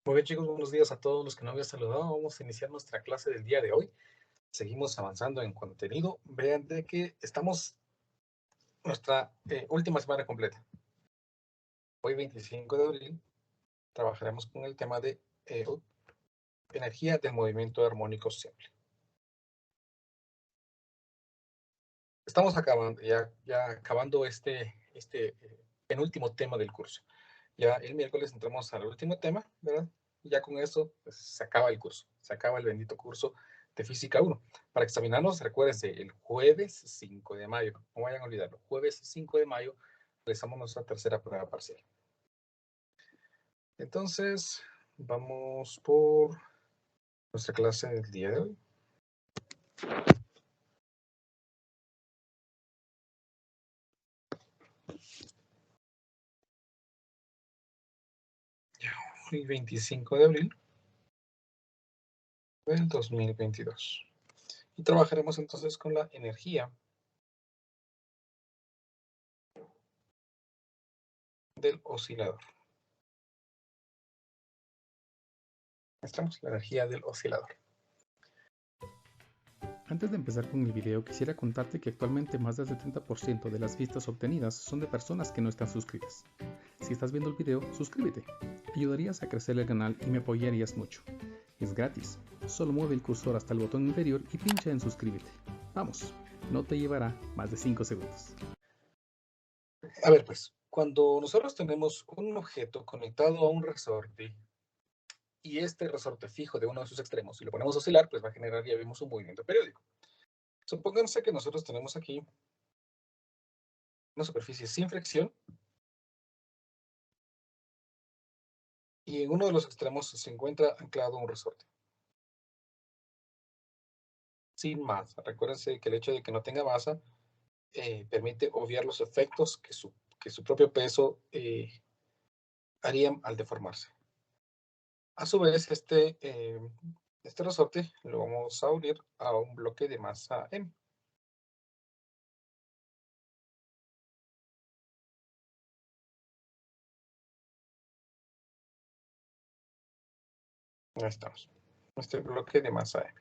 Muy bien, chicos, buenos días a todos los que no había saludado. Vamos a iniciar nuestra clase del día de hoy. Seguimos avanzando en contenido. Vean de que estamos nuestra última semana completa. Hoy, 25 de abril, trabajaremos con el tema de energía del movimiento armónico simple. Estamos ya acabando este penúltimo tema del curso. Ya el miércoles entramos al último tema, ¿verdad? Y ya con eso pues, se acaba el curso, se acaba el bendito curso de Física 1. Para examinarnos, recuérdense, el jueves 5 de mayo, no vayan a olvidarlo, jueves 5 de mayo realizamos nuestra tercera prueba parcial. Entonces, vamos por nuestra clase del día de hoy. Hoy 25 de abril del 2022. Y trabajaremos entonces con la energía del oscilador. Mostramos la energía del oscilador. Antes de empezar con el video, quisiera contarte que actualmente más del 70% de las vistas obtenidas son de personas que no están suscritas. Si estás viendo el video, suscríbete. Ayudarías a crecer el canal y me apoyarías mucho. Es gratis. Solo mueve el cursor hasta el botón inferior y pincha en suscríbete. Vamos, no te llevará más de 5 segundos. A ver, pues, cuando nosotros tenemos un objeto conectado a un resorte y este resorte fijo de uno de sus extremos y lo ponemos a oscilar, pues va a generar, ya vimos, un movimiento periódico. Supónganse que nosotros tenemos aquí una superficie sin fricción y en uno de los extremos se encuentra anclado un resorte. Sin masa. Recuérdense que el hecho de que no tenga masa permite obviar los efectos que su propio peso harían al deformarse. A su vez, este resorte lo vamos a unir a un bloque de masa M. Ahí estamos. Este bloque de masa M.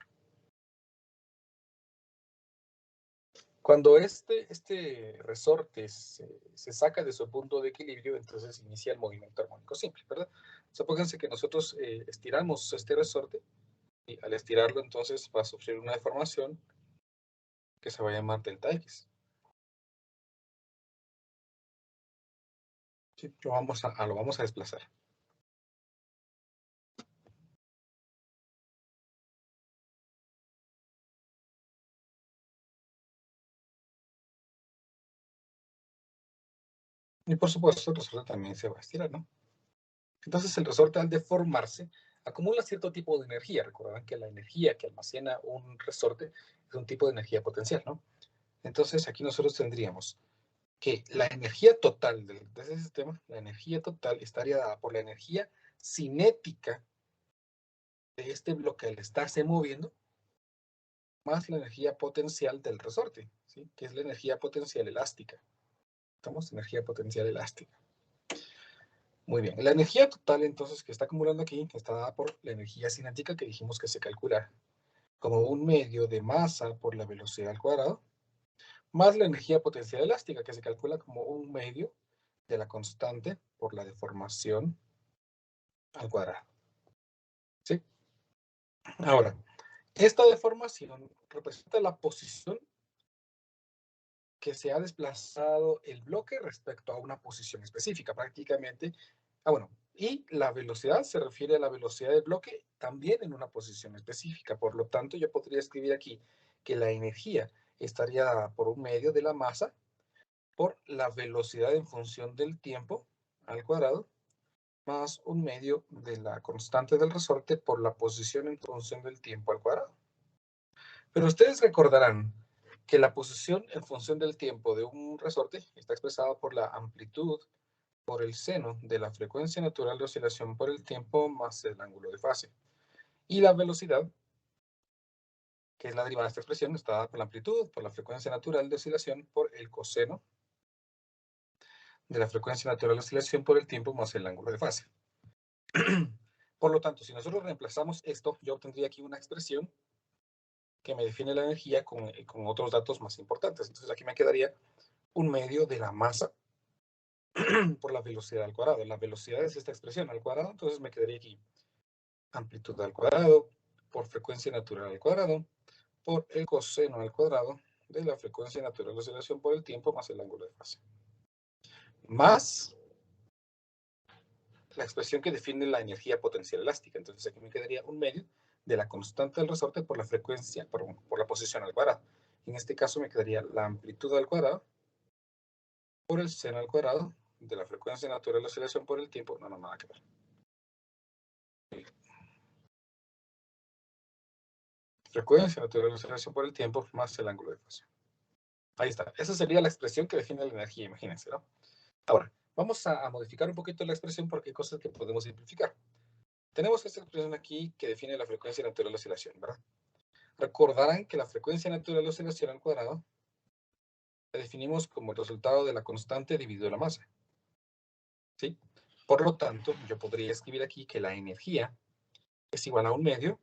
Cuando este resorte se saca de su punto de equilibrio, entonces inicia el movimiento armónico simple, ¿verdad? Supónganse que nosotros estiramos este resorte y al estirarlo entonces va a sufrir una deformación que se va a llamar delta X. ¿Sí? Lo vamos a desplazar. Y por supuesto el resorte también se va a estirar, ¿no? Entonces el resorte al deformarse acumula cierto tipo de energía. Recordarán que la energía que almacena un resorte es un tipo de energía potencial, ¿no? Entonces aquí nosotros tendríamos que la energía total de ese sistema, la energía total estaría dada por la energía cinética de este bloque al estarse moviendo, más la energía potencial del resorte, ¿sí? Que es la energía potencial elástica. Estamos energía potencial elástica. Muy bien. La energía total, entonces, que está acumulando aquí, está dada por la energía cinética que dijimos que se calcula como un medio de masa por la velocidad al cuadrado, más la energía potencial elástica, que se calcula como un medio de la constante por la deformación al cuadrado. ¿Sí? Ahora, esta deformación representa la posición que se ha desplazado el bloque respecto a una posición específica, prácticamente. Y la velocidad se refiere a la velocidad del bloque también en una posición específica. Por lo tanto, yo podría escribir aquí que la energía estaría dada por un medio de la masa por la velocidad en función del tiempo al cuadrado, más un medio de la constante del resorte por la posición en función del tiempo al cuadrado. Pero ustedes recordarán que la posición en función del tiempo de un resorte está expresada por la amplitud por el seno de la frecuencia natural de oscilación por el tiempo más el ángulo de fase. Y la velocidad, que es la derivada de esta expresión, está dada por la amplitud, por la frecuencia natural de oscilación por el coseno de la frecuencia natural de oscilación por el tiempo más el ángulo de fase. Por lo tanto, si nosotros reemplazamos esto, yo obtendría aquí una expresión que me define la energía con otros datos más importantes. Entonces aquí me quedaría 1/2 de la masa por la velocidad al cuadrado. La velocidad es esta expresión al cuadrado, entonces me quedaría aquí amplitud al cuadrado por frecuencia natural al cuadrado por el coseno al cuadrado de la frecuencia natural de oscilación por el tiempo más el ángulo de fase. Más la expresión que define la energía potencial elástica. Entonces aquí me quedaría 1/2 de la constante del resorte por la frecuencia, por la posición al cuadrado. En este caso me quedaría la amplitud al cuadrado por el seno al cuadrado de la frecuencia natural de oscilación por el tiempo. No, nada que ver. Frecuencia natural de oscilación por el tiempo más el ángulo de fase. Ahí está. Esa sería la expresión que define la energía, imagínense, ¿no? Ahora, vamos a modificar un poquito la expresión porque hay cosas que podemos simplificar. Tenemos esta expresión aquí que define la frecuencia natural de oscilación, ¿verdad? Recordarán que la frecuencia natural de oscilación al cuadrado la definimos como el resultado de la constante dividido la masa. ¿Sí? Por lo tanto, yo podría escribir aquí que la energía es igual a 1/2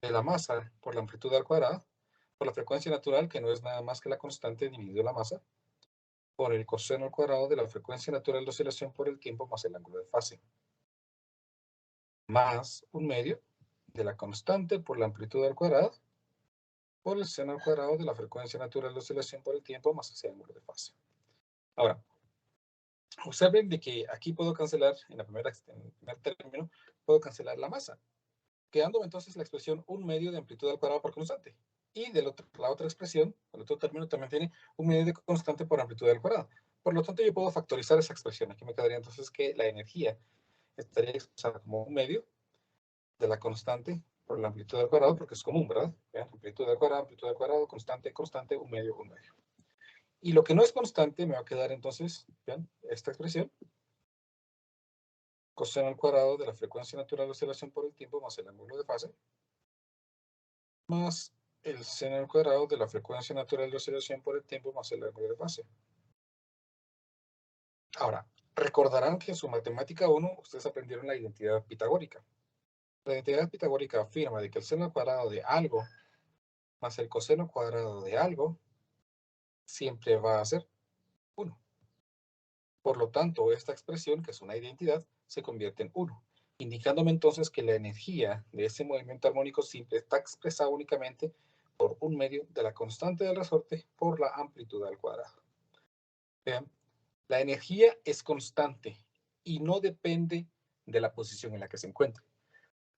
de la masa por la amplitud al cuadrado por la frecuencia natural, que no es nada más que la constante dividido la masa, por el coseno al cuadrado de la frecuencia natural de oscilación por el tiempo más el ángulo de fase. Más 1/2 de la constante por la amplitud al cuadrado por el seno al cuadrado de la frecuencia natural de oscilación por el tiempo más ese ángulo de fase. Ahora, observen de que aquí puedo cancelar, en el primer término, puedo cancelar la masa, quedando entonces la expresión 1/2 de amplitud al cuadrado por constante. Y la otra expresión, el otro término también tiene 1/2 de constante por amplitud al cuadrado. Por lo tanto, yo puedo factorizar esa expresión. Aquí me quedaría entonces que la energía estaría expresada como 1/2 de la constante por la amplitud al cuadrado, porque es común, ¿verdad? ¿Vean? Amplitud al cuadrado, constante, constante, 1/2, 1/2. Y lo que no es constante me va a quedar entonces, ¿vean? Esta expresión, coseno al cuadrado de la frecuencia natural de oscilación por el tiempo más el ángulo de fase, más el seno al cuadrado de la frecuencia natural de oscilación por el tiempo más el ángulo de fase. Ahora, recordarán que en su matemática 1 ustedes aprendieron la identidad pitagórica. La identidad pitagórica afirma de que el seno al cuadrado de algo más el coseno cuadrado de algo siempre va a ser 1. Por lo tanto, esta expresión, que es una identidad, se convierte en 1, indicándome entonces que la energía de ese movimiento armónico simple está expresada únicamente por 1/2 de la constante del resorte por la amplitud al cuadrado. Vean, la energía es constante y no depende de la posición en la que se encuentra.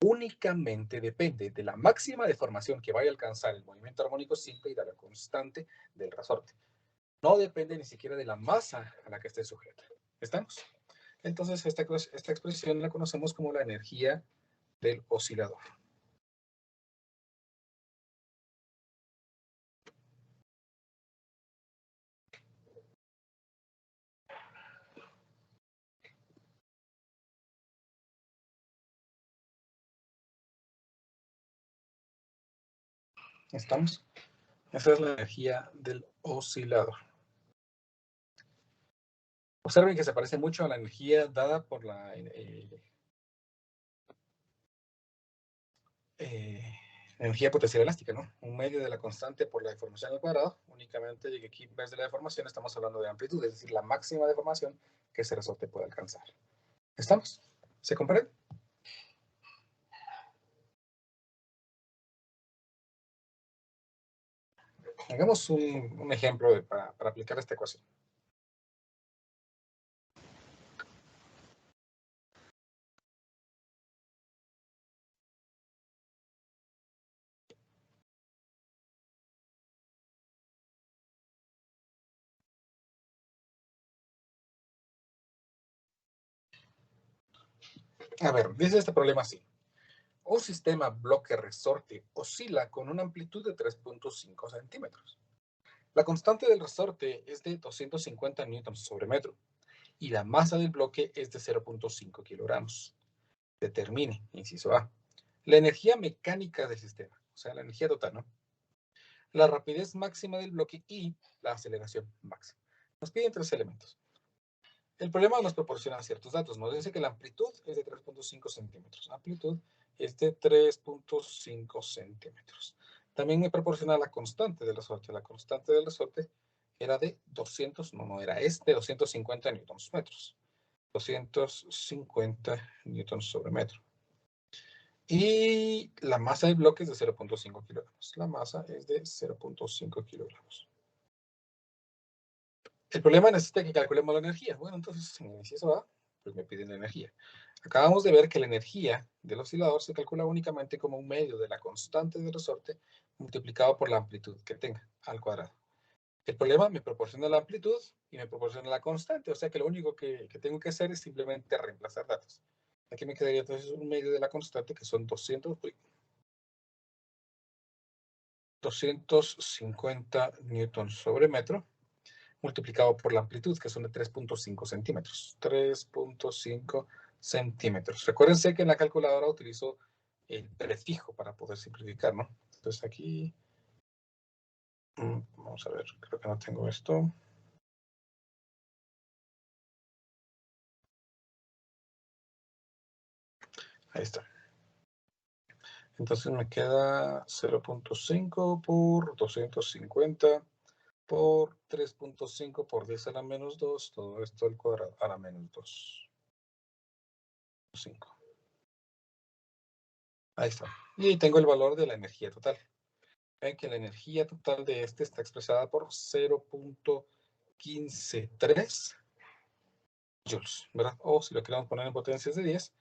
Únicamente depende de la máxima deformación que vaya a alcanzar el movimiento armónico simple y de la constante del resorte. No depende ni siquiera de la masa a la que esté sujeta. ¿Estamos? Entonces, esta expresión la conocemos como la energía del oscilador. ¿Estamos? Esa es la energía del oscilador. Observen que se parece mucho a la energía dada por la energía potencial elástica, ¿no? 1/2 de la constante por la deformación al cuadrado, únicamente de que aquí en vez de la deformación estamos hablando de amplitud, es decir, la máxima deformación que ese resorte puede alcanzar. ¿Estamos? ¿Se comprende? Hagamos un ejemplo para aplicar esta ecuación. A ver, dice este problema así. Un sistema bloque-resorte oscila con una amplitud de 3.5 centímetros. La constante del resorte es de 250 newtons sobre metro y la masa del bloque es de 0.5 kilogramos. Determine, inciso A, la energía mecánica del sistema, o sea, la energía total, ¿no? La rapidez máxima del bloque y la aceleración máxima. Nos piden 3 elementos. El problema nos proporciona ciertos datos. Nos dice que la amplitud es de 3.5 centímetros. La amplitud es de 3.5 centímetros. También me proporciona la constante del resorte. La constante del resorte era de 250 newtons metros. 250 newtons sobre metro. Y la masa del bloque es de 0.5 kilogramos. La masa es de 0.5 kilogramos. El problema necesita que calculemos la energía. Bueno, entonces, en el inciso A, pues me piden la energía. Acabamos de ver que la energía del oscilador se calcula únicamente como un medio de la constante del resorte multiplicado por la amplitud que tenga, al cuadrado. El problema me proporciona la amplitud y me proporciona la constante, o sea que lo único que tengo que hacer es simplemente reemplazar datos. Aquí me quedaría entonces un medio de la constante que son 250 newtons sobre metro, multiplicado por la amplitud, que son de 3.5 centímetros. 3.5 centímetros. Recuérdense que en la calculadora utilizo el prefijo para poder simplificar, ¿no? Entonces aquí, vamos a ver, creo que no tengo esto. Ahí está. Entonces me queda 0.5 por 250 por 3.5 por 10 a la menos 2, todo esto al cuadrado a la menos 2. 5. Ahí está. Y tengo el valor de la energía total. Ven que la energía total de este está expresada por 0.153 joules, ¿verdad? O si lo queremos poner en potencias de 10,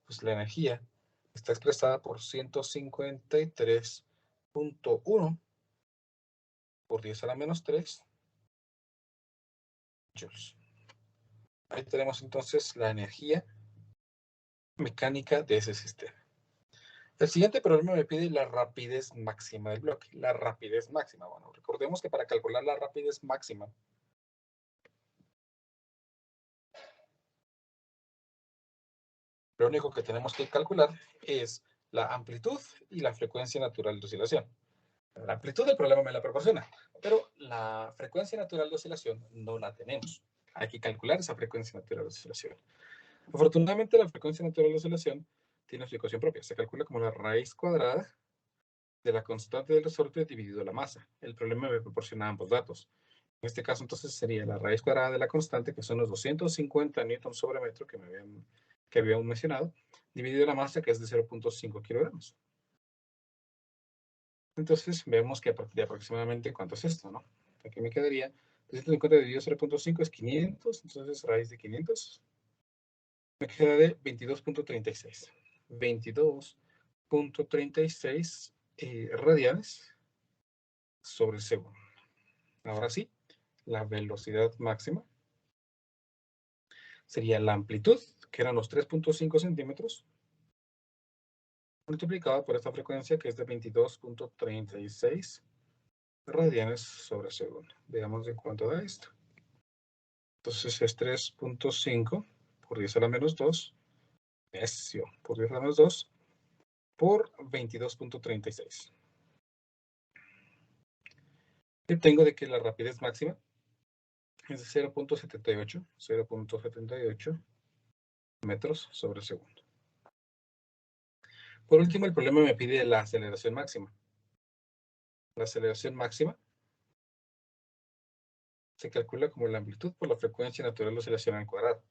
pues la energía está expresada por 153.1 por 10 a la menos 3 joules. Ahí tenemos entonces la energía mecánica de ese sistema. El siguiente problema me pide la rapidez máxima del bloque. La rapidez máxima. Bueno, recordemos que para calcular la rapidez máxima, lo único que tenemos que calcular es la amplitud y la frecuencia natural de oscilación. La amplitud del problema me la proporciona, pero la frecuencia natural de oscilación no la tenemos. Hay que calcular esa frecuencia natural de oscilación. Afortunadamente, la frecuencia natural de oscilación tiene su ecuación propia. Se calcula como la raíz cuadrada de la constante del resorte dividido la masa. El problema me proporciona ambos datos. En este caso, entonces, sería la raíz cuadrada de la constante, que son los 250 newtons sobre metro que habíamos mencionado, dividido la masa, que es de 0.5 kilogramos. Entonces, vemos que a partir de aproximadamente, ¿cuánto es esto, no? Aquí me quedaría, 250 dividido 0.5 es 500, entonces raíz de 500 me queda de 22.36. 22.36 radianes sobre el segundo. Ahora sí, la velocidad máxima sería la amplitud, que eran los 3.5 centímetros, multiplicado por esta frecuencia, que es de 22.36 radianes sobre segundo. Veamos de cuánto da esto. Entonces es 3.5 por 10 a la menos 2, por 10 a la menos 2, por 22.36. Y tengo de que la rapidez máxima es de 0.78 metros sobre segundo. Por último, el problema me pide la aceleración máxima. La aceleración máxima se calcula como la amplitud por la frecuencia natural de oscilación al cuadrado.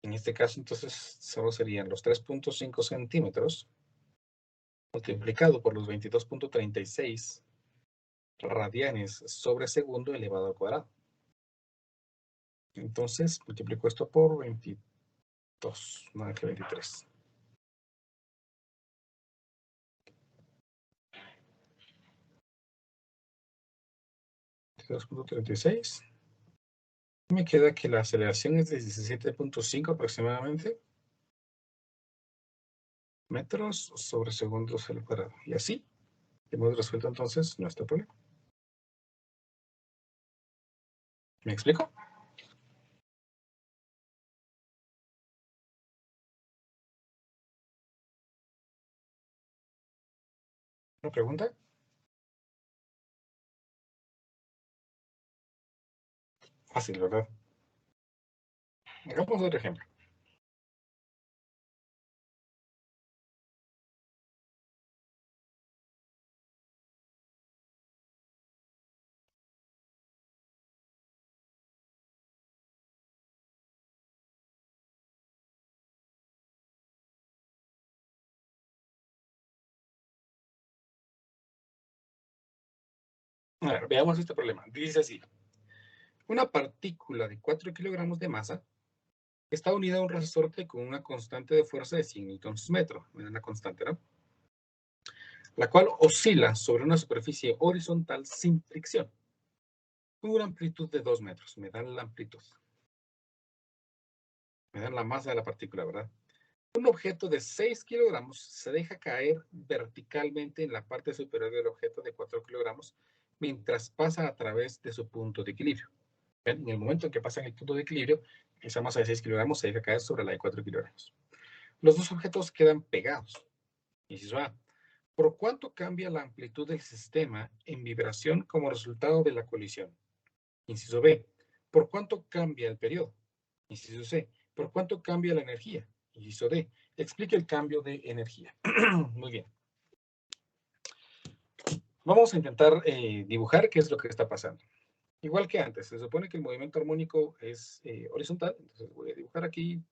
En este caso, entonces, solo serían los 3.5 centímetros multiplicado por los 22.36 radianes sobre segundo elevado al cuadrado. Entonces, multiplico esto por 22, nada que 23. $2.36. Me queda que la aceleración es de 17.5 aproximadamente metros sobre segundos al cuadrado. Y así hemos resuelto entonces nuestro problema. ¿Me explico? ¿Una pregunta? Fácil, ¿verdad? Hagamos otro ejemplo. A ver, veamos este problema. Dice así. Una partícula de 4 kilogramos de masa está unida a un resorte con una constante de fuerza de 100 newtons metro, una constante, ¿no? La cual oscila sobre una superficie horizontal sin fricción, con una amplitud de 2 metros. Me dan la amplitud. Me dan la masa de la partícula, ¿verdad? Un objeto de 6 kilogramos se deja caer verticalmente en la parte superior del objeto de 4 kilogramos mientras pasa a través de su punto de equilibrio. En el momento en que pasa en el punto de equilibrio, esa masa de 6 kilogramos se deja caer sobre la de 4 kilogramos. Los dos objetos quedan pegados. Inciso A. ¿Por cuánto cambia la amplitud del sistema en vibración como resultado de la colisión? Inciso B. ¿Por cuánto cambia el periodo? Inciso C. ¿Por cuánto cambia la energía? Inciso D. Explique el cambio de energía. Muy bien. Vamos a intentar dibujar qué es lo que está pasando. Igual que antes, se supone que el movimiento armónico es horizontal, entonces voy a dibujar aquí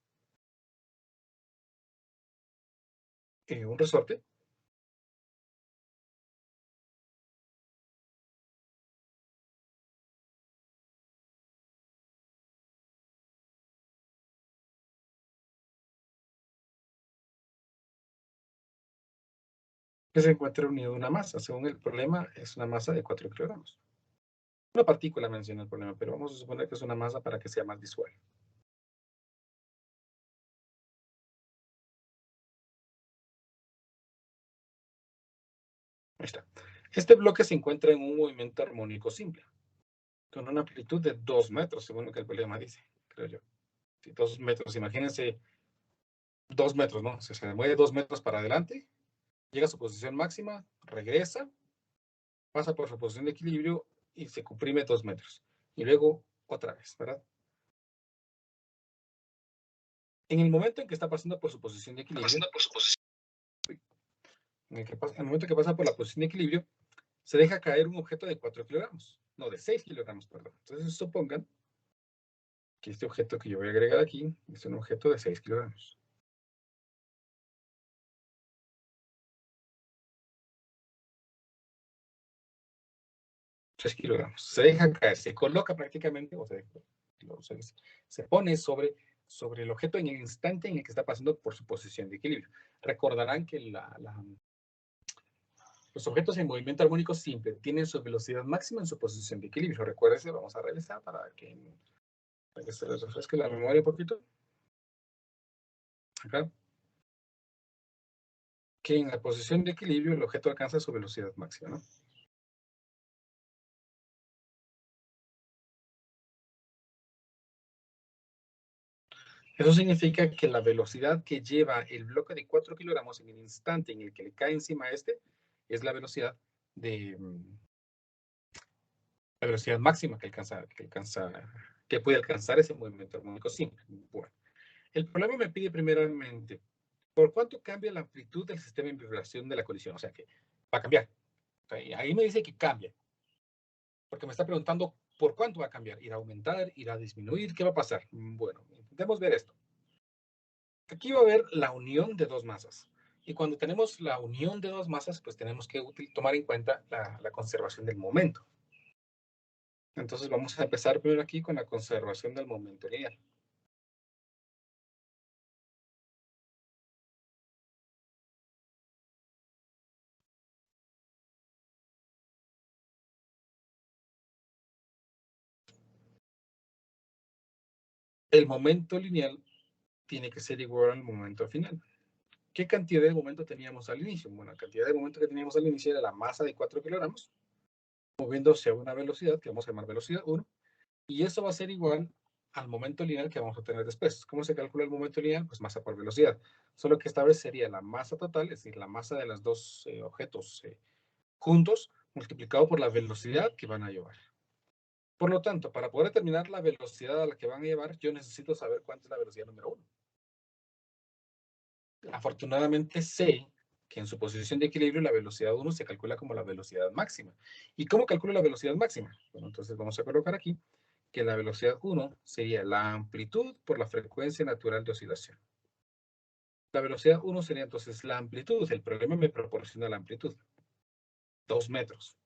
un resorte. Que se encuentra unido a una masa. Según el problema, es una masa de 4 kilogramos. Una partícula menciona el problema, pero vamos a suponer que es una masa para que sea más visual. Ahí está. Este bloque se encuentra en un movimiento armónico simple, con una amplitud de 2 metros, según lo que el problema dice, creo yo. Sí, 2 metros, imagínense 2 metros, ¿no? Se mueve 2 metros para adelante, llega a su posición máxima, regresa, pasa por su posición de equilibrio y se comprime 2 metros. Y luego otra vez, ¿verdad? En el momento en que está pasando por su posición de equilibrio, en el momento que pasa por la posición de equilibrio, se deja caer un objeto de 4 kilogramos, no, de 6 kilogramos, perdón. Entonces supongan que este objeto que yo voy a agregar aquí es un objeto de 6 kilogramos. Kilogramos. Se deja caer, se coloca prácticamente, o sea, se pone sobre el objeto en el instante en el que está pasando por su posición de equilibrio. Recordarán que los objetos en movimiento armónico simple tienen su velocidad máxima en su posición de equilibrio. Recuérdense, vamos a revisar para que se les refresque la memoria un poquito. Acá. Que en la posición de equilibrio el objeto alcanza su velocidad máxima, ¿no? Eso significa que la velocidad que lleva el bloque de 4 kilogramos en el instante en el que le cae encima a este es la velocidad máxima que puede alcanzar ese movimiento armónico simple. Bueno, el problema me pide primeramente por cuánto cambia la amplitud del sistema en vibración de la colisión, o sea que va a cambiar. O sea, ahí me dice que cambia, porque me está preguntando por cuánto va a cambiar, irá a aumentar, irá a disminuir, ¿qué va a pasar? Bueno, intentemos ver esto. Aquí va a haber la unión de dos masas. Y cuando tenemos la unión de dos masas, pues tenemos que tomar en cuenta la conservación del momento. Entonces vamos a empezar primero aquí con la conservación del momento lineal. El momento lineal tiene que ser igual al momento final. ¿Qué cantidad de momento teníamos al inicio? Bueno, la cantidad de momento que teníamos al inicio era la masa de 4 kilogramos, moviéndose a una velocidad que vamos a llamar velocidad 1, y eso va a ser igual al momento lineal que vamos a tener después. ¿Cómo se calcula el momento lineal? Pues masa por velocidad. Solo que esta vez sería la masa total, es decir, la masa de los dos objetos juntos, multiplicado por la velocidad que van a llevar. Por lo tanto, para poder determinar la velocidad a la que van a llevar, yo necesito saber cuánta es la velocidad número 1. Afortunadamente sé que en su posición de equilibrio la velocidad 1 se calcula como la velocidad máxima. ¿Y cómo calculo la velocidad máxima? Bueno, entonces vamos a colocar aquí que la velocidad 1 sería la amplitud por la frecuencia natural de oscilación. La velocidad 1 sería entonces la amplitud. El problema me proporciona la amplitud. 2 metros.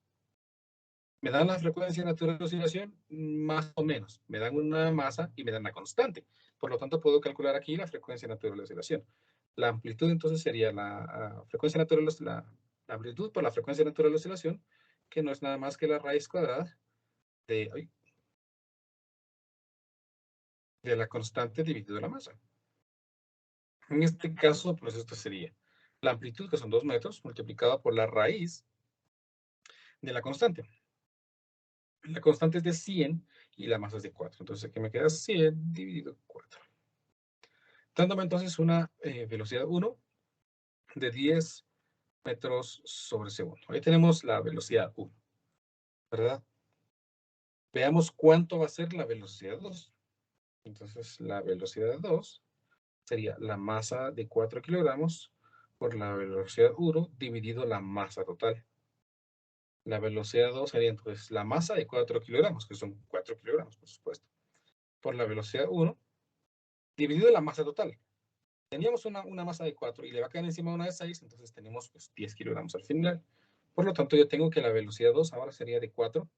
¿Me dan la frecuencia natural de oscilación? Más o menos. Me dan una masa y me dan la constante. Por lo tanto, puedo calcular aquí la frecuencia natural de oscilación. La amplitud entonces sería la frecuencia natural, la amplitud por la frecuencia natural de oscilación, que no es nada más que la raíz cuadrada de la constante dividido la masa. En este caso, pues esto sería la amplitud, que son 2 metros, multiplicada por la raíz de la constante. La constante es de 100 y la masa es de 4. Entonces aquí me queda 100 dividido 4. Dándome entonces una velocidad 1 de 10 metros sobre segundo. Ahí tenemos la velocidad 1, ¿verdad? Veamos cuánto va a ser la velocidad 2. Entonces la velocidad 2 sería la masa de 4 kilogramos por la velocidad 1 dividido la masa total. La velocidad 2 sería entonces la masa de 4 kilogramos, que son 4 kilogramos, por supuesto, por la velocidad 1 dividido la masa total. Teníamos una masa de 4 y le va a caer encima una de 6, entonces tenemos pues, 10 kilogramos al final. Por lo tanto, yo tengo que la velocidad 2 ahora sería de 4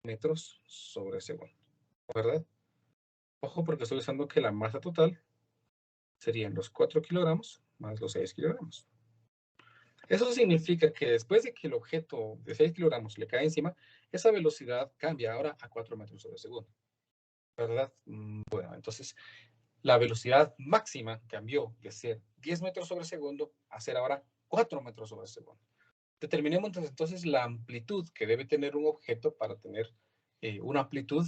metros sobre segundo, ¿verdad? Ojo, porque estoy usando que la masa total serían los 4 kilogramos más los 6 kilogramos. Eso significa que después de que el objeto de 6 kilogramos le cae encima, esa velocidad cambia ahora a 4 metros sobre segundo, ¿verdad? Bueno, entonces la velocidad máxima cambió de ser 10 metros sobre segundo a ser ahora 4 metros sobre segundo. Determinemos entonces la amplitud que debe tener un objeto para tener una amplitud,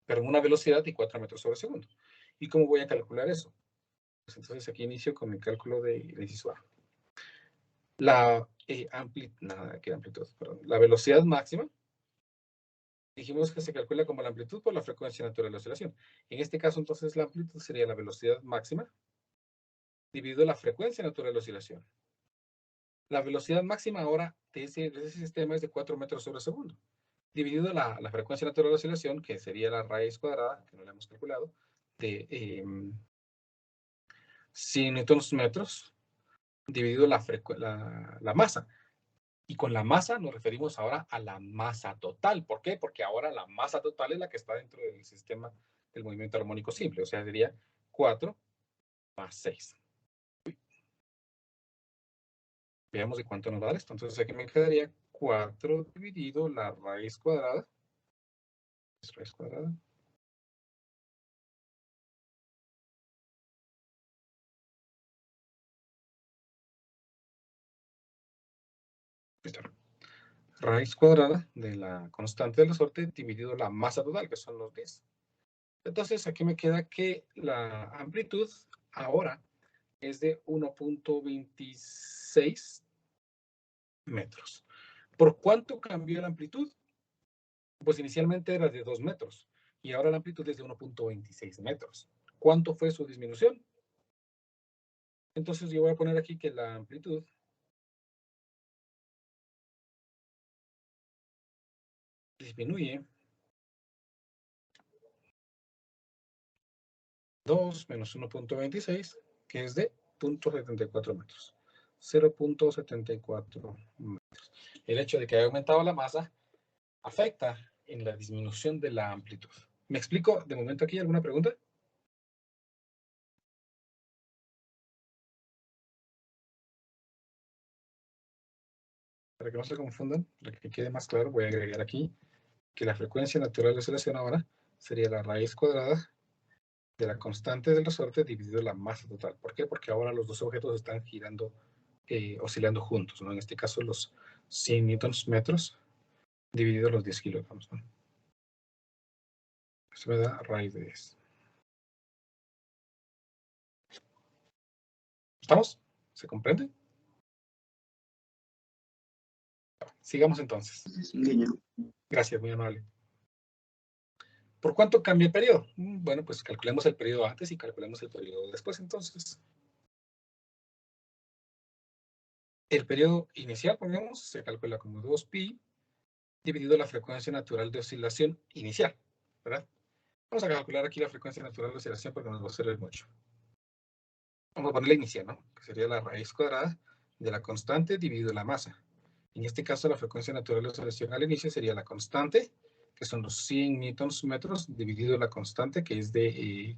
pero una velocidad de 4 metros sobre segundo. ¿Y cómo voy a calcular eso? Pues entonces aquí inicio con mi cálculo de inciso A. La la velocidad máxima, dijimos que se calcula como la amplitud por la frecuencia natural de oscilación. En este caso, entonces, la amplitud sería la velocidad máxima dividido la frecuencia natural de oscilación. La velocidad máxima ahora de ese sistema es de 4 metros sobre segundo, dividido la frecuencia natural de oscilación, que sería la raíz cuadrada, que no la hemos calculado, de 100 newtons metros, dividido la masa. Y con la masa nos referimos ahora a la masa total. ¿Por qué? Porque ahora la masa total es la que está dentro del sistema del movimiento armónico simple. O sea, sería 4 más 6. Veamos de cuánto nos da esto. Entonces aquí me quedaría 4 dividido la raíz cuadrada. Raíz cuadrada. Raíz cuadrada de la constante del resorte dividido la masa total, que son los 10. Entonces aquí me queda que la amplitud ahora es de 1.26 metros. ¿Por cuánto cambió la amplitud? Pues inicialmente era de 2 metros y ahora la amplitud es de 1.26 metros. ¿Cuánto fue su disminución? Entonces yo voy a poner aquí que la amplitud disminuye 2 menos 1.26, que es de 0.74 metros. 0.74 metros. El hecho de que haya aumentado la masa afecta en la disminución de la amplitud. ¿Me explico de momento aquí? ¿Alguna pregunta? Para que no se confundan, para que quede más claro, voy a agregar aquí que la frecuencia natural de oscilación ahora sería la raíz cuadrada de la constante del resorte dividido la masa total. ¿Por qué? Porque ahora los dos objetos están girando, oscilando juntos, ¿no? En este caso los 100 newtons metros dividido los 10 kilogramos, ¿no? Eso me da raíz de 10. ¿Estamos? ¿Se comprende? Sigamos entonces. Gracias, muy amable. ¿Por cuánto cambia el periodo? Bueno, pues calculemos el periodo antes y calculemos el periodo después, entonces. El periodo inicial, pongamos, se calcula como 2pi dividido la frecuencia natural de oscilación inicial, ¿verdad? Vamos a calcular aquí la frecuencia natural de oscilación porque nos va a servir mucho. Vamos a poner la inicial, ¿no? Que sería la raíz cuadrada de la constante dividido la masa. En este caso, la frecuencia natural de oscilación al inicio sería la constante, que son los 100 newtons metros, dividido la constante, que es de,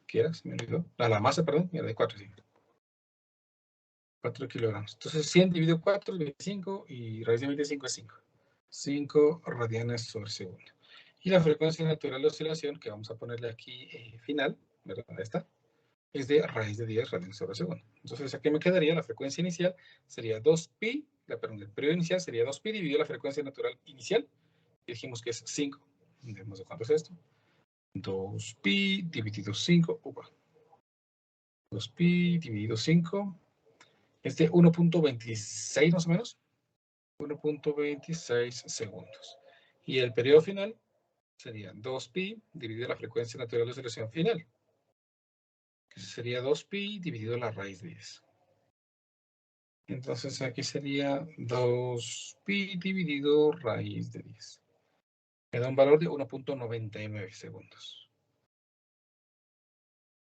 ¿qué era? Se me olvidó. La masa, perdón, era de 4, sí. 4 kilogramos. Entonces, 100 dividido 4 es 25 y raíz de 25 es 5. 5 radianes sobre segundo. Y la frecuencia natural de oscilación, que vamos a ponerle aquí final, ¿verdad? Ahí está, es de raíz de 10 radianes sobre segundo. Entonces, aquí me quedaría la frecuencia inicial, sería 2pi, perdón, el periodo inicial sería 2pi dividido la frecuencia natural inicial, y dijimos que es 5. Vemos de cuánto es esto. 2pi dividido 5, 2pi dividido 5, es de 1.26 más o menos. 1.26 segundos. Y el periodo final sería 2pi dividido la frecuencia natural de oscilación final, que sería 2pi dividido la raíz de 10. Entonces aquí sería 2pi dividido raíz de 10. Me da un valor de 1.99 segundos.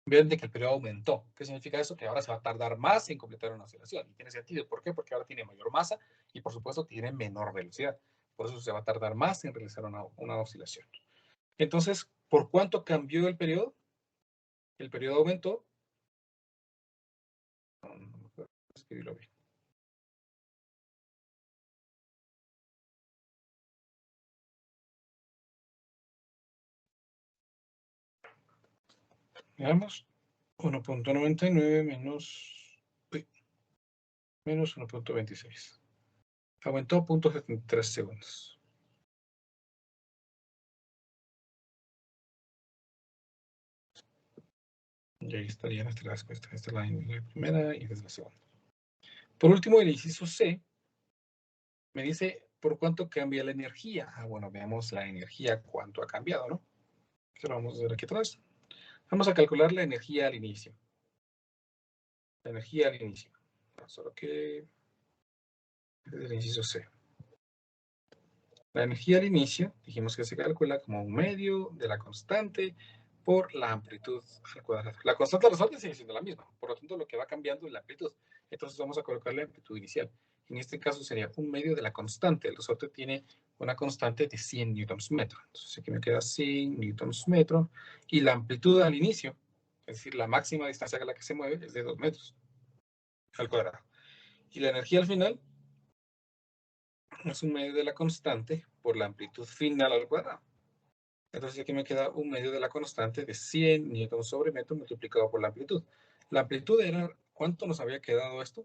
Vean de que el periodo aumentó. ¿Qué significa eso? Que ahora se va a tardar más en completar una oscilación. Y tiene sentido. ¿Por qué? Porque ahora tiene mayor masa y, por supuesto, tiene menor velocidad. Por eso se va a tardar más en realizar una oscilación. Entonces, ¿por cuánto cambió el periodo? El periodo aumentó. No puedo escribirlo bien. Veamos. 1.99 menos 1.26. Aumentó 0.73 segundos. Y ahí estaría nuestra respuesta. Esta es la primera y esta es la segunda. Por último, el inciso C me dice por cuánto cambia la energía. Bueno, veamos la energía, cuánto ha cambiado, ¿no? Eso lo vamos a ver aquí atrás. Vamos a calcular la energía al inicio. La energía al inicio. Solo que es el inciso C. La energía al inicio, dijimos que se calcula como un medio de la constante por la amplitud al cuadrado. La constante resorte sigue siendo la misma, por lo tanto lo que va cambiando es la amplitud. Entonces vamos a colocar la amplitud inicial. En este caso sería un medio de la constante. El resorte tiene una constante de 100 newtons metro. Entonces aquí me queda 100 newtons metro. Y la amplitud al inicio, es decir, la máxima distancia a la que se mueve, es de 2 metros al cuadrado. Y la energía al final es un medio de la constante por la amplitud final al cuadrado. Entonces aquí me queda un medio de la constante de 100 newtons sobre metro multiplicado por la amplitud. La amplitud era, ¿cuánto nos había quedado esto?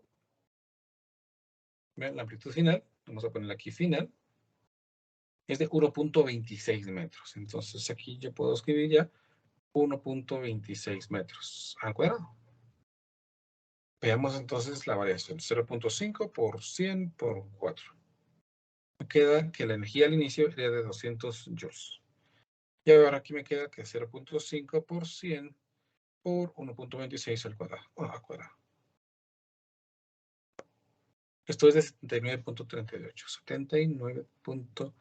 ¿Ven? La amplitud final, vamos a poner aquí final, es de 1.26 metros. Entonces aquí yo puedo escribir ya 1.26 metros al cuadrado. Veamos entonces la variación. 0.5 por 100 por 4. Me queda que la energía al inicio era de 200 joules. Y ahora aquí me queda que 0.5 por 100 por 1.26 al cuadrado. Esto es de 79.38.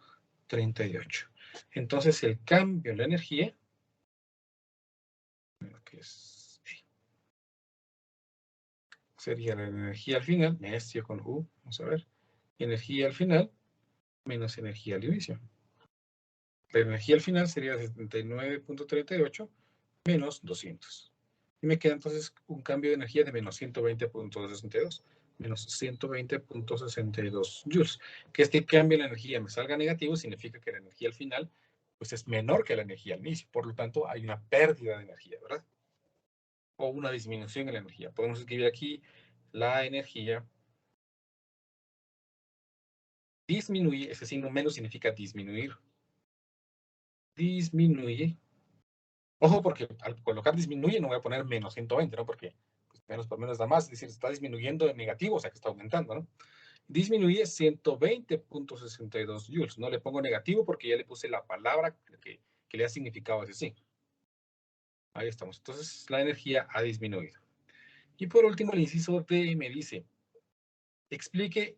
79.38. Entonces el cambio en la energía, que sería la energía al final, necio con U, vamos a ver, energía al final menos energía al inicio. La energía al final sería 79.38 menos 200. Y me queda entonces un cambio de energía de menos 120.62. Menos 120.62 joules. Que este cambio en la energía me salga negativo significa que la energía al final pues es menor que la energía al inicio. Por lo tanto, hay una pérdida de energía, ¿verdad? O una disminución en la energía. Podemos escribir aquí la energía disminuye. Ese signo menos significa disminuir. Disminuye. Ojo, porque al colocar disminuye no voy a poner menos 120, ¿no? Porque pues, menos por menos da más. Es decir, está disminuyendo en negativo, o sea que está aumentando, ¿no? Disminuye 120.62 joules. No le pongo negativo porque ya le puse la palabra que que le ha significado ese sí. Ahí estamos. Entonces, la energía ha disminuido. Y por último, el inciso D me dice, explique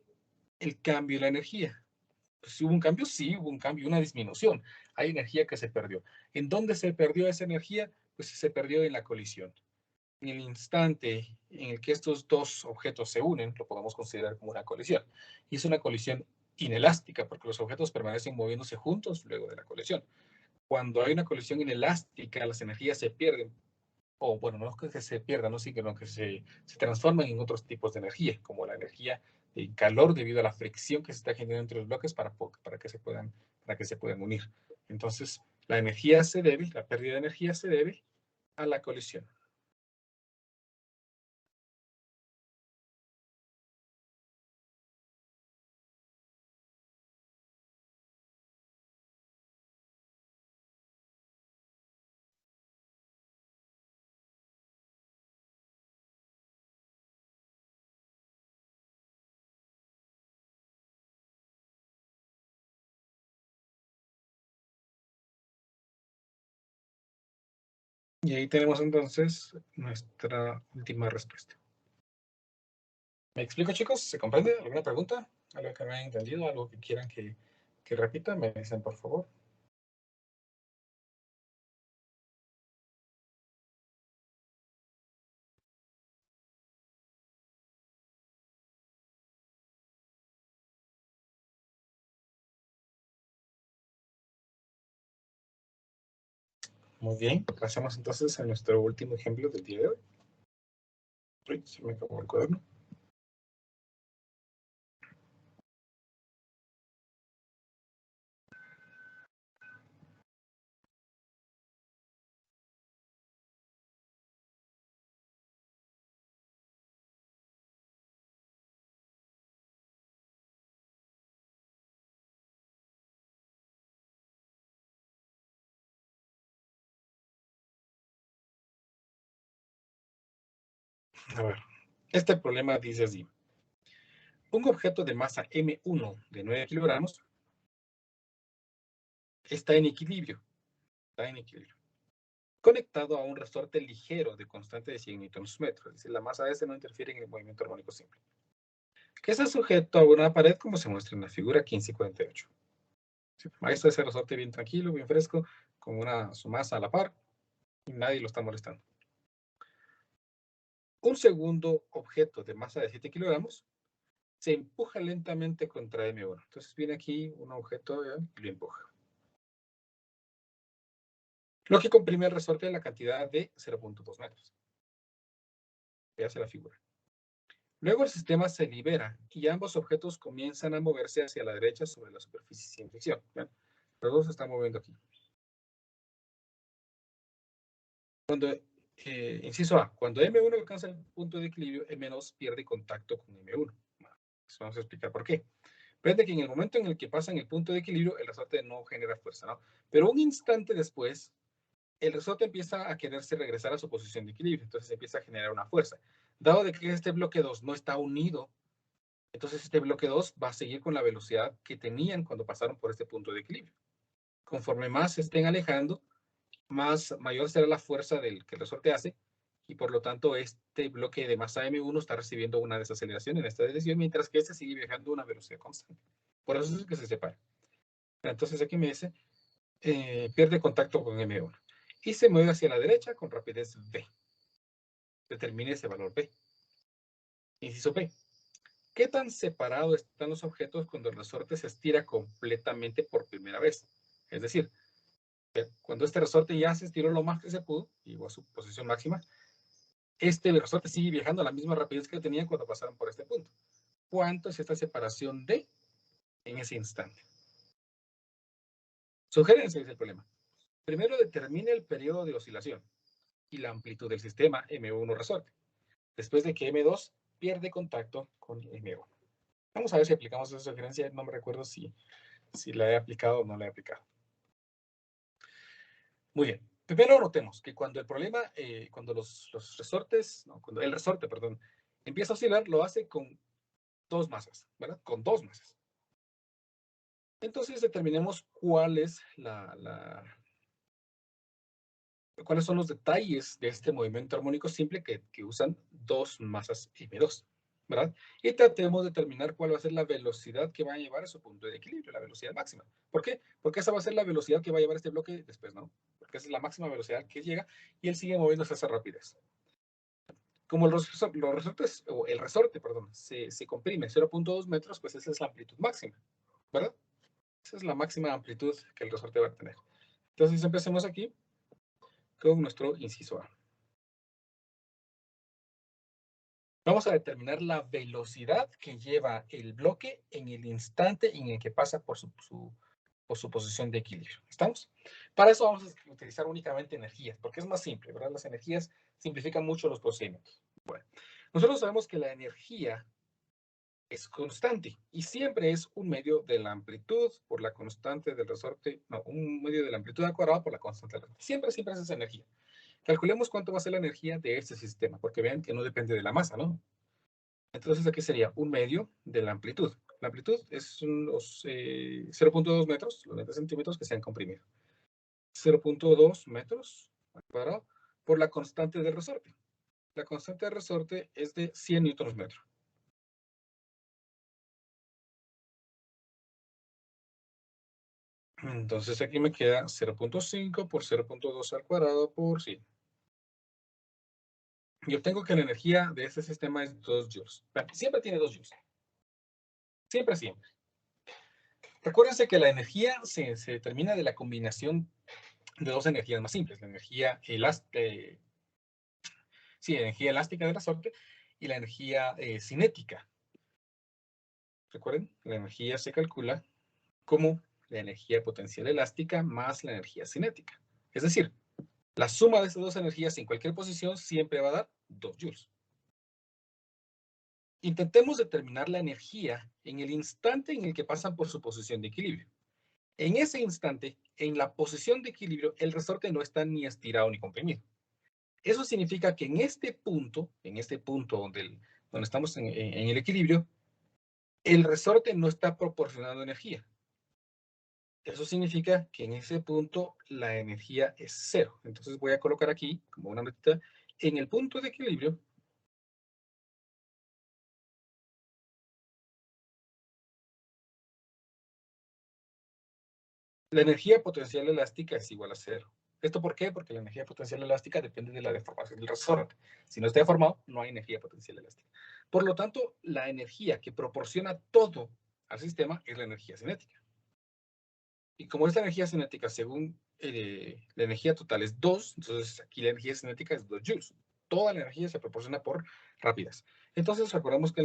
el cambio de la energía. Pues, ¿hubo un cambio? Sí, hubo un cambio, una disminución. Hay energía que se perdió. ¿En dónde se perdió esa energía? Pues se perdió en la colisión. En el instante en el que estos dos objetos se unen, lo podemos considerar como una colisión. Y es una colisión inelástica, porque los objetos permanecen moviéndose juntos luego de la colisión. Cuando hay una colisión inelástica, las energías se pierden, o bueno, no es que se pierdan, no, sino que se transforman en otros tipos de energía, como la energía de calor debido a la fricción que se está generando entre los bloques para que se puedan unir. Entonces, la energía se debe, la pérdida de energía se debe a la colisión. Y ahí tenemos entonces nuestra última respuesta. ¿Me explico, chicos? ¿Se comprende? ¿Alguna pregunta? ¿Algo que me hayan entendido? ¿Algo que quieran que repita? Me dicen, por favor. Muy bien. Pasamos entonces a nuestro último ejemplo del día de hoy. Uy, se me acabó el cuaderno. A ver, este problema dice así. Un objeto de masa M1 de 9 kilogramos está en equilibrio, conectado a un resorte ligero de constante de 100 newtons metros. Es decir, la masa de este no interfiere en el movimiento armónico simple. Que está sujeto a una pared como se muestra en la figura 15 y 48. Ahí está ese resorte bien tranquilo, bien fresco, con su masa a la par, y nadie lo está molestando. Un segundo objeto de masa de 7 kilogramos se empuja lentamente contra M1. Entonces viene aquí un objeto y lo empuja. Lo que comprime el resorte de la cantidad de 0.2 metros. Ya hace la figura. Luego el sistema se libera y ambos objetos comienzan a moverse hacia la derecha sobre la superficie sin fricción. Los dos se están moviendo aquí. Inciso A, cuando M1 alcanza el punto de equilibrio, M2 pierde contacto con M1. Vamos a explicar por qué. Fíjate que en el momento en el que pasan el punto de equilibrio, el resorte no genera fuerza, ¿no? Pero un instante después, el resorte empieza a quererse regresar a su posición de equilibrio, entonces empieza a generar una fuerza. Dado de que este bloque 2 no está unido, entonces este bloque 2 va a seguir con la velocidad que tenían cuando pasaron por este punto de equilibrio. Conforme más se estén alejando, mayor será la fuerza que el resorte hace, y por lo tanto este bloque de masa M1 está recibiendo una desaceleración en esta dirección, mientras que este sigue viajando a una velocidad constante. Por eso es que se separa. Entonces aquí me dice, pierde contacto con M1 y se mueve hacia la derecha con rapidez V. Determine ese valor V. Inciso P. ¿Qué tan separados están los objetos cuando el resorte se estira completamente por primera vez? Es decir, cuando este resorte ya se estiró lo más que se pudo, llegó a su posición máxima, este resorte sigue viajando a la misma rapidez que tenía cuando pasaron por este punto. ¿Cuánto es esta separación D en ese instante? Sugerencia es el problema. Primero determine el periodo de oscilación y la amplitud del sistema M1 resorte, después de que M2 pierde contacto con M1. Vamos a ver si aplicamos esa sugerencia. No me recuerdo si la he aplicado o no la he aplicado. Muy bien. Primero notemos que cuando el problema, cuando los resortes, no, cuando el resorte, perdón, empieza a oscilar, lo hace con dos masas, ¿verdad? Con dos masas. Entonces determinemos cuál es cuáles son los detalles de este movimiento armónico simple que usan dos masas M2, ¿verdad? Y tratemos de determinar cuál va a ser la velocidad que va a llevar a su punto de equilibrio, la velocidad máxima. ¿Por qué? Porque esa va a ser la velocidad que va a llevar este bloque después, ¿no? Porque esa es la máxima velocidad que llega y él sigue moviéndose a esa rapidez. Como los resortes, o el resorte, perdón, se comprime 0.2 metros, pues esa es la amplitud máxima, ¿verdad? Esa es la máxima amplitud que el resorte va a tener. Entonces empecemos aquí con nuestro inciso A. Vamos a determinar la velocidad que lleva el bloque en el instante en el que pasa por su posición de equilibrio. ¿Estamos? Para eso vamos a utilizar únicamente energías, porque es más simple, ¿verdad? Las energías simplifican mucho los procedimientos. Bueno, nosotros sabemos que la energía es constante y siempre es un medio de la amplitud por la constante del resorte, no, un medio de la amplitud al cuadrado por la constante del resorte. Siempre es esa energía. Calculemos cuánto va a ser la energía de este sistema, porque vean que no depende de la masa, ¿no? Entonces aquí sería un medio de la amplitud. La amplitud es los 0.2 metros, los 20 centímetros que se han comprimido. 0.2 metros al cuadrado por la constante del resorte. La constante del resorte es de 100 newtons metro. Entonces aquí me queda 0.5 por 0.2 al cuadrado por 100. Yo obtengo que la energía de este sistema es 2 joules. Siempre tiene 2 joules. Siempre, siempre. Recuérdense que la energía se determina de la combinación de dos energías más simples. La energía elástica del resorte y la energía cinética. Recuerden, la energía se calcula como la energía potencial elástica más la energía cinética. Es decir, la suma de estas dos energías en cualquier posición siempre va a dar 2 joules. Intentemos determinar la energía en el instante en el que pasan por su posición de equilibrio. En ese instante, en la posición de equilibrio, el resorte no está ni estirado ni comprimido. Eso significa que en este punto donde estamos en el equilibrio, el resorte no está proporcionando energía. Eso significa que en ese punto la energía es cero. Entonces voy a colocar aquí, como una notita, en el punto de equilibrio, la energía potencial elástica es igual a cero. ¿Esto por qué? Porque la energía potencial elástica depende de la deformación del resorte. Si no está deformado, no hay energía potencial elástica. Por lo tanto, la energía que proporciona todo al sistema es la energía cinética. Y como es la energía cinética, según la energía total es 2, entonces aquí la energía cinética es 2 joules. Toda la energía se proporciona por rapidez. Entonces recordamos que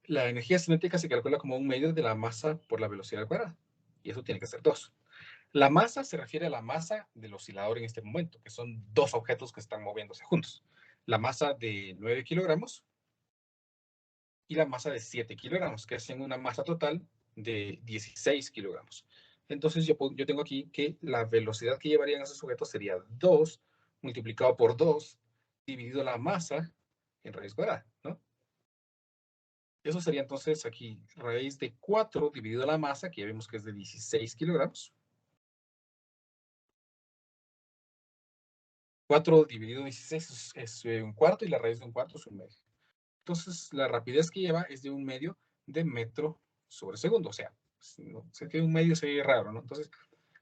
la energía cinética se calcula como un medio de la masa por la velocidad al cuadrado. Y eso tiene que ser 2. La masa se refiere a la masa del oscilador en este momento, que son dos objetos que están moviéndose juntos. La masa de 9 kilogramos y la masa de 7 kilogramos, que hacen una masa total de 16 kilogramos. Entonces yo tengo aquí que la velocidad que llevarían esos objetos sería 2 multiplicado por 2 dividido la masa en raíz cuadrada, ¿no? Eso sería entonces aquí raíz de 4 dividido la masa, que ya vemos que es de 16 kilogramos. 4 dividido 16 es un cuarto y la raíz de un cuarto es un medio. Entonces, la rapidez que lleva es de un medio de metro sobre segundo. O sea, no, sé que un medio se ve raro, ¿no? Entonces,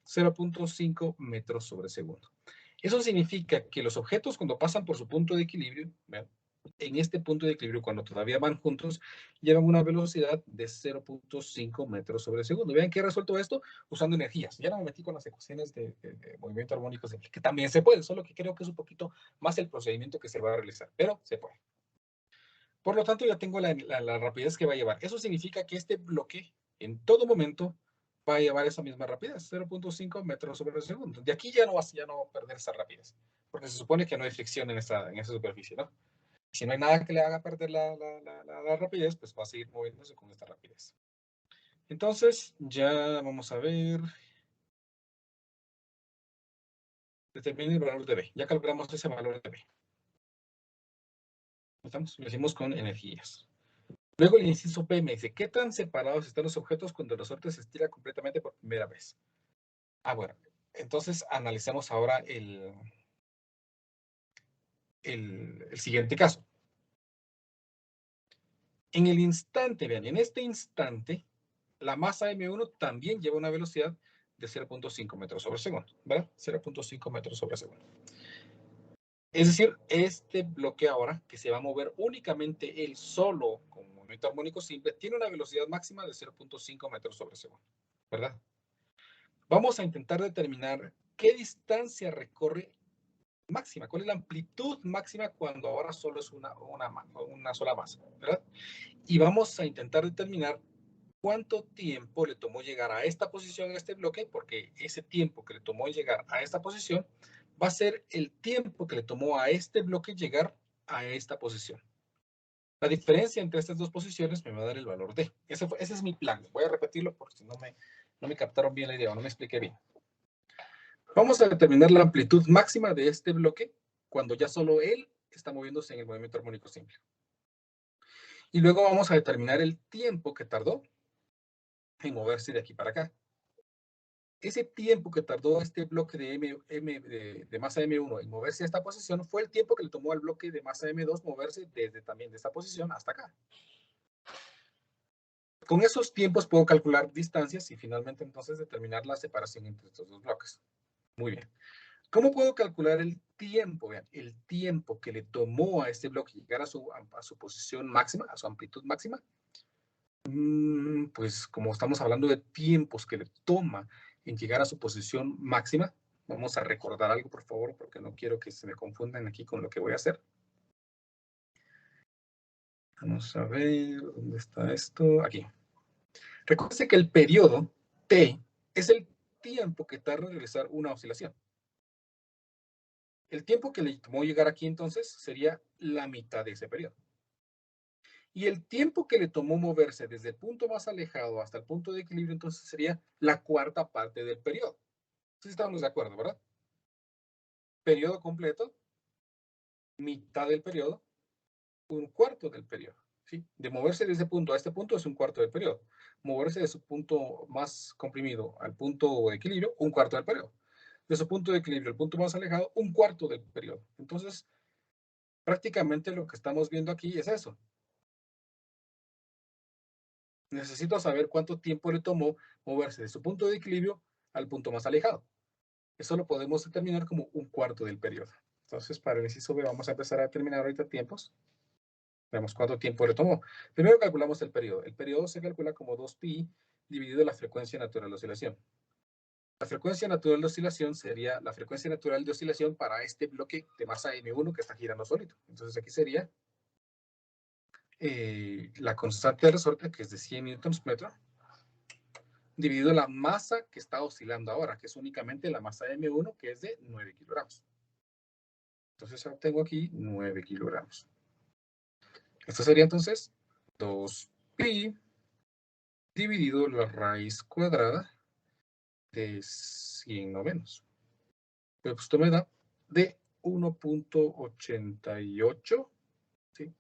0.5 metros sobre segundo. Eso significa que los objetos cuando pasan por su punto de equilibrio, ¿vean? En este punto de equilibrio, cuando todavía van juntos, llevan una velocidad de 0.5 metros sobre segundo. Vean que he resuelto esto usando energías. Ya no me metí con las ecuaciones de movimiento armónico simple, que también se puede, solo que creo que es un poquito más el procedimiento que se va a realizar, pero se puede. Por lo tanto, ya tengo la rapidez que va a llevar. Eso significa que este bloque, en todo momento, va a llevar esa misma rapidez, 0.5 metros sobre segundo. De aquí ya no va a perder esa rapidez, porque se supone que no hay fricción en esa superficie, ¿no? Si no hay nada que le haga perder la rapidez, pues va a seguir moviéndose con esta rapidez. Entonces, ya vamos a ver. Determine el valor de B. Ya calculamos ese valor de B. ¿Estamos? Lo hicimos con energías. Luego el inciso P me dice, ¿qué tan separados están los objetos cuando el resorte se estira completamente por primera vez? Ah, bueno. Entonces, analicemos ahora el siguiente caso. En el instante, vean, en este instante, la masa M1 también lleva una velocidad de 0.5 metros sobre segundo, ¿verdad? 0.5 metros sobre segundo. Es decir, este bloque ahora, que se va a mover únicamente él solo con movimiento armónico simple, tiene una velocidad máxima de 0.5 metros sobre segundo, ¿verdad? Vamos a intentar determinar qué distancia recorre máxima, cuál es la amplitud máxima cuando ahora solo es una sola masa, ¿verdad? Y vamos a intentar determinar cuánto tiempo le tomó llegar a esta posición en este bloque, porque ese tiempo que le tomó llegar a esta posición va a ser el tiempo que le tomó a este bloque llegar a esta posición. La diferencia entre estas dos posiciones me va a dar el valor D. Ese es mi plan. Voy a repetirlo porque si no me captaron bien la idea o no me expliqué bien. Vamos a determinar la amplitud máxima de este bloque cuando ya solo él está moviéndose en el movimiento armónico simple. Y luego vamos a determinar el tiempo que tardó en moverse de aquí para acá. Ese tiempo que tardó este bloque de masa M1 en moverse a esta posición fue el tiempo que le tomó al bloque de masa M2 moverse desde también de esta posición hasta acá. Con esos tiempos puedo calcular distancias y finalmente entonces determinar la separación entre estos dos bloques. Muy bien. ¿Cómo puedo calcular el tiempo? Vean, el tiempo que le tomó a este bloque llegar a su posición máxima, a su amplitud máxima. Pues como estamos hablando de tiempos que le toma en llegar a su posición máxima, vamos a recordar algo, por favor, porque no quiero que se me confundan aquí con lo que voy a hacer. Vamos a ver, ¿dónde está esto? Aquí. Recuerde que el periodo T es el tiempo que tarda en realizar una oscilación. El tiempo que le tomó llegar aquí entonces sería la mitad de ese periodo. Y el tiempo que le tomó moverse desde el punto más alejado hasta el punto de equilibrio entonces sería la cuarta parte del periodo. Sí estamos de acuerdo, ¿verdad? Periodo completo, mitad del periodo, un cuarto del periodo. ¿Sí? De moverse de ese punto a este punto es un cuarto del periodo. Moverse de su punto más comprimido al punto de equilibrio, un cuarto del periodo. De su punto de equilibrio al punto más alejado, un cuarto del periodo. Entonces, prácticamente lo que estamos viendo aquí es eso. Necesito saber cuánto tiempo le tomó moverse de su punto de equilibrio al punto más alejado. Eso lo podemos determinar como un cuarto del periodo. Entonces, para el inciso B vamos a empezar a determinar ahorita tiempos. Veamos cuánto tiempo le tomó. Primero calculamos el periodo. El periodo se calcula como 2pi dividido la frecuencia natural de oscilación. La frecuencia natural de oscilación sería la frecuencia natural de oscilación para este bloque de masa M1 que está girando solito. Entonces aquí sería la constante de resorte, que es de 100 newtons metro, dividido la masa que está oscilando ahora, que es únicamente la masa M1, que es de 9 kilogramos. Entonces obtengo aquí 9 kilogramos. Esto sería entonces 2pi dividido la raíz cuadrada de 100 novenos. Pues esto me da de 1.88 ¿sí?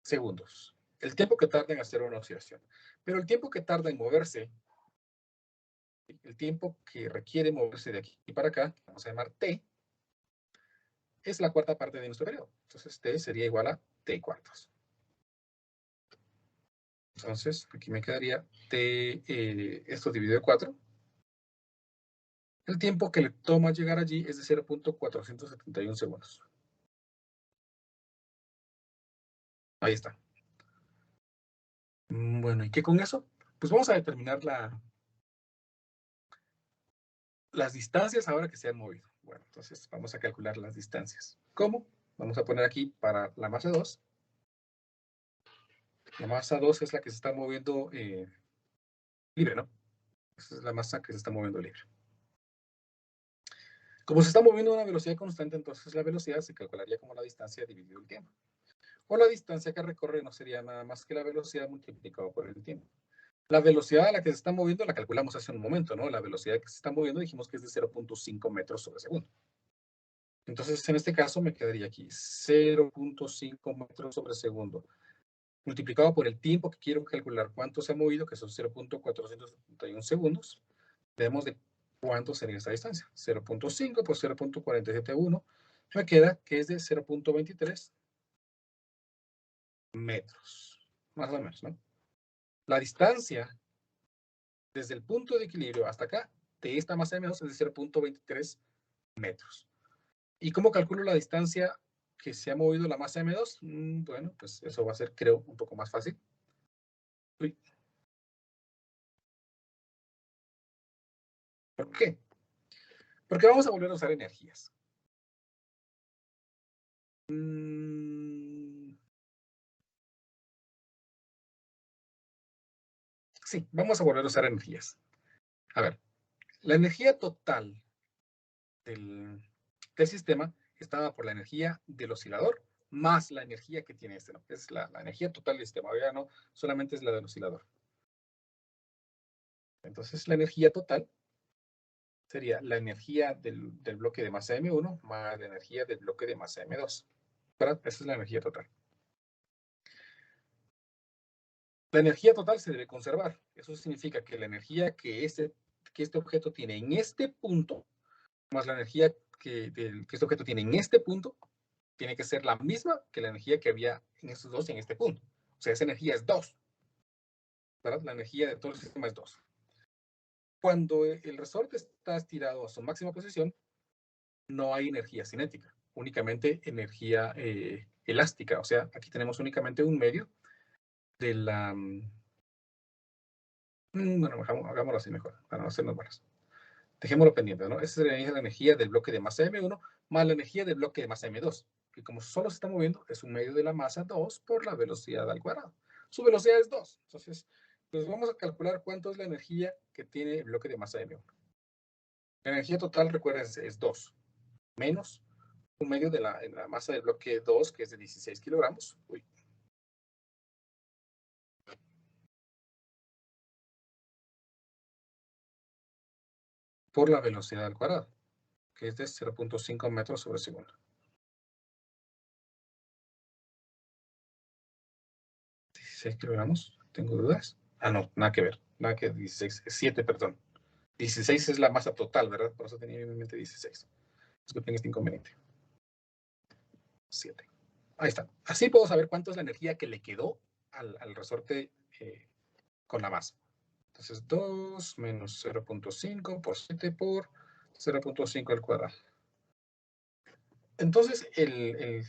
segundos. El tiempo que tarda en hacer una oscilación. Pero el tiempo que tarda en moverse, el tiempo que requiere moverse de aquí para acá, vamos a llamar T, es la cuarta parte de nuestro periodo. Entonces T sería igual a T cuartos. Entonces aquí me quedaría T, esto dividido de 4. El tiempo que le toma llegar allí es de 0.471 segundos. Ahí está. Bueno, ¿y qué con eso? Pues vamos a determinar las distancias ahora que se han movido. Bueno, entonces vamos a calcular las distancias. ¿Cómo? Vamos a poner aquí para la masa 2. La masa 2 es la que se está moviendo libre, ¿no? Esa es la masa que se está moviendo libre. Como se está moviendo a una velocidad constante, entonces la velocidad se calcularía como la distancia dividido el tiempo. O la distancia que recorre no sería nada más que la velocidad multiplicado por el tiempo. La velocidad a la que se está moviendo la calculamos hace un momento, ¿no? La velocidad que se está moviendo dijimos que es de 0.5 metros sobre segundo. Entonces, en este caso me quedaría aquí 0.5 metros sobre segundo, multiplicado por el tiempo que quiero calcular cuánto se ha movido, que son 0.471 segundos. Debemos de ¿Cuánto sería esta distancia? 0.5 por 0.471. Me queda que es de 0.23 metros. Más o menos, ¿no? La distancia desde el punto de equilibrio hasta acá de esta masa M2 es de 0.23 metros. ¿Y cómo calculo la distancia que se ha movido la masa M2? Bueno, pues eso va a ser, creo, un poco más fácil. Uy. ¿Por qué? Porque vamos a volver a usar energías. Sí, vamos a volver a usar energías. A ver, la energía total del sistema estaba por la energía del oscilador más la energía que tiene este, ¿no? Es la energía total del sistema, ya no solamente es la del oscilador. Entonces, la energía total sería la energía del bloque de masa M1 más la energía del bloque de masa M2. ¿Verdad? Esa es la energía total. La energía total se debe conservar. Eso significa que la energía que este objeto tiene en este punto, más la energía que este objeto tiene en este punto, tiene que ser la misma que la energía que había en estos dos en este punto. O sea, esa energía es 2. ¿Verdad? La energía de todo el sistema es 2. Cuando el resorte está estirado a su máxima posición, no hay energía cinética, únicamente energía elástica. O sea, aquí tenemos únicamente un medio de la... bueno, hagámoslo así mejor, para no hacernos malas. Dejémoslo pendiente, ¿no? Esa es la energía del bloque de masa M1 más la energía del bloque de masa M2, que como solo se está moviendo, es un medio de la masa 2 por la velocidad al cuadrado. Su velocidad es 2. Entonces, pues vamos a calcular cuánto es la energía que tiene el bloque de masa M1. La energía total, recuerden, es 2, menos un medio de la masa del bloque 2, que es de 16 kilogramos. Uy. Por la velocidad al cuadrado, que es de 0.5 metros sobre segundo. 16 kilogramos, ¿tengo dudas? Ah, no, nada que ver. Nada que 16, es 7, perdón. 16 es la masa total, ¿verdad? Por eso tenía en mente 16. Disculpen este inconveniente. 7. Ahí está. Así puedo saber cuánto es la energía que le quedó al resorte con la masa. Entonces, 2 menos 0.5 por 7 por 0.5 al cuadrado. Entonces, el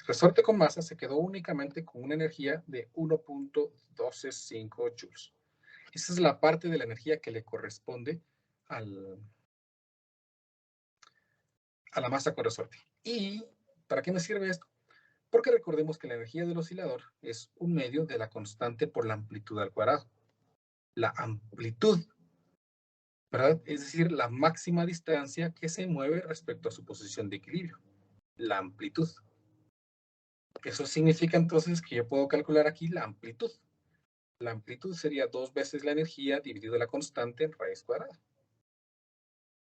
resorte con masa se quedó únicamente con una energía de 1.125 joules. Esa es la parte de la energía que le corresponde a la masa con resorte. ¿Y para qué me sirve esto? Porque recordemos que la energía del oscilador es un medio de la constante por la amplitud al cuadrado. La amplitud, ¿verdad? Es decir, la máxima distancia que se mueve respecto a su posición de equilibrio. La amplitud. Eso significa entonces que yo puedo calcular aquí la amplitud. La amplitud sería 2 veces la energía dividido la constante en raíz cuadrada.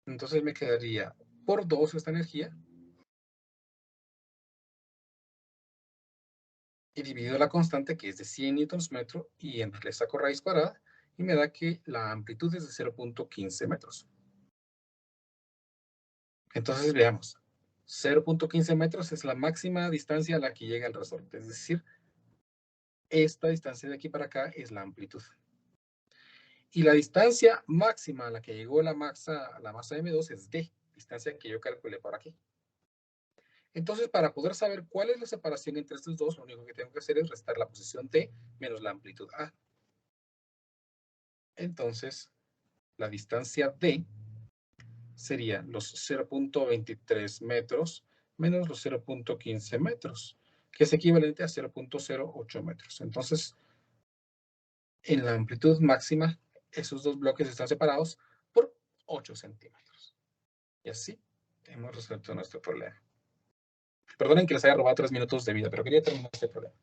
Entonces me quedaría por 2 esta energía y dividido la constante, que es de 100 newtons metro, y entre le saco raíz cuadrada y me da que la amplitud es de 0.15 metros. Entonces veamos, 0.15 metros es la máxima distancia a la que llega el resorte, es decir, esta distancia de aquí para acá es la amplitud. Y la distancia máxima a la que llegó la masa M2 es D, distancia que yo calculé por aquí. Entonces, para poder saber cuál es la separación entre estos dos, lo único que tengo que hacer es restar la posición T menos la amplitud A. Entonces, la distancia D sería los 0.23 metros menos los 0.15 metros, que es equivalente a 0.08 metros. Entonces, en la amplitud máxima, esos dos bloques están separados por 8 centímetros. Y así hemos resuelto nuestro problema. Perdonen que les haya robado 3 minutos de vida, pero quería terminar este problema.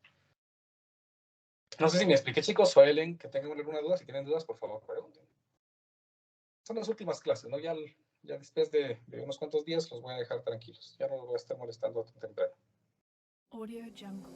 No sé si me expliqué, chicos, o Ellen, que tengan alguna duda. Si tienen dudas, por favor, pregunten. Son las últimas clases, ¿no? Ya después de unos cuantos días los voy a dejar tranquilos. Ya no los voy a estar molestando tan temprano. Audio Jungle.